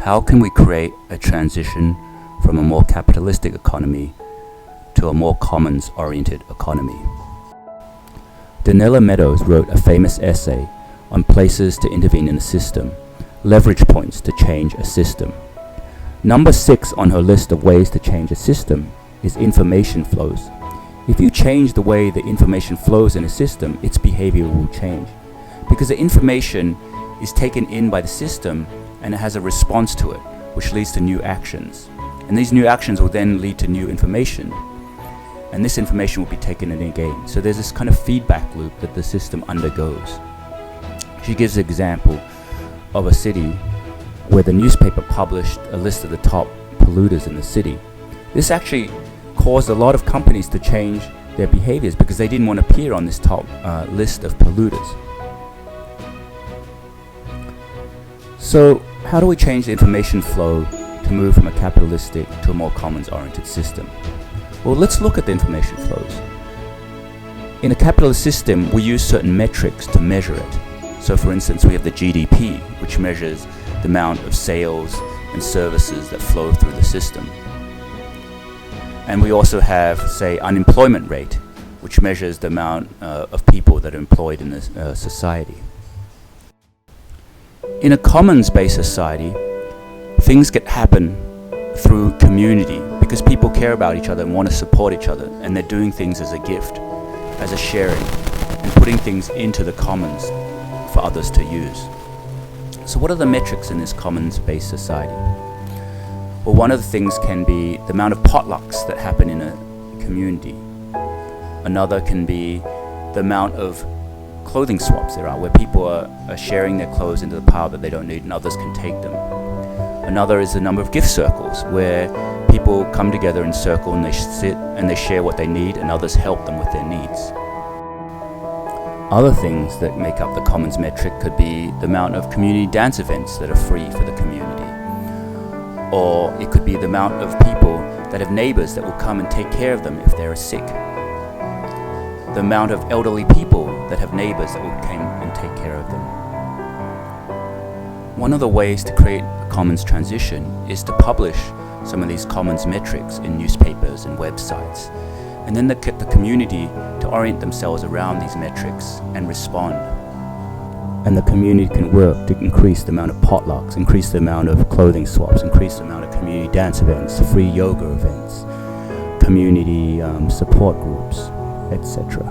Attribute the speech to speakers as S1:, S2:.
S1: How can we create a transition from a more capitalistic economy to a more commons-oriented economy? Donella Meadows wrote a famous essay on places to intervene in a system, leverage points to change a system. Number 6 on her list of ways to change a system is information flows. If you change the way the information flows in a system, its behavior will change. Because the information is taken in by the system and it has a response to it, which leads to new actions. And these new actions will then lead to new information. And this information will be taken in again. So there's this kind of feedback loop that the system undergoes. She gives an example of a city where the newspaper published a list of the top polluters in the city. This actually caused a lot of companies to change their behaviors because they didn't want to appear on this top list of polluters. So how do we change the information flow to move from a capitalistic to a more commons-oriented system? Well, let's look at the information flows. In a capitalist system, we use certain metrics to measure it. So for instance, we have the GDP, which measures the amount of sales and services that flow through the system. And we also have, say, unemployment rate, which measures the amount of people that are employed in this society. In a commons-based society, things happen through community because people care about each other and want to support each other, and they're doing things as a gift, as a sharing, and putting things into the commons for others to use. So what are the metrics in this commons-based society? Well, one of the things can be the amount of potlucks that happen in a community. Another can be the amount of clothing swaps there are, where people are sharing their clothes into the pile that they don't need and others can take them. Another is the number of gift circles, where people come together in circle and they sit and they share what they need and others help them with their needs. Other things that make up the commons metric could be the amount of community dance events that are free for the community. Or it could be the amount of people that have neighbors that will come and take care of them if they're sick. The amount of elderly people that have neighbors that will come and take care of them. One of the ways to create a commons transition is to publish some of these commons metrics in newspapers and websites, and then the community to orient themselves around these metrics and respond. And the community can work to increase the amount of potlucks, increase the amount of clothing swaps, increase the amount of community dance events, free yoga events, community support groups, etc.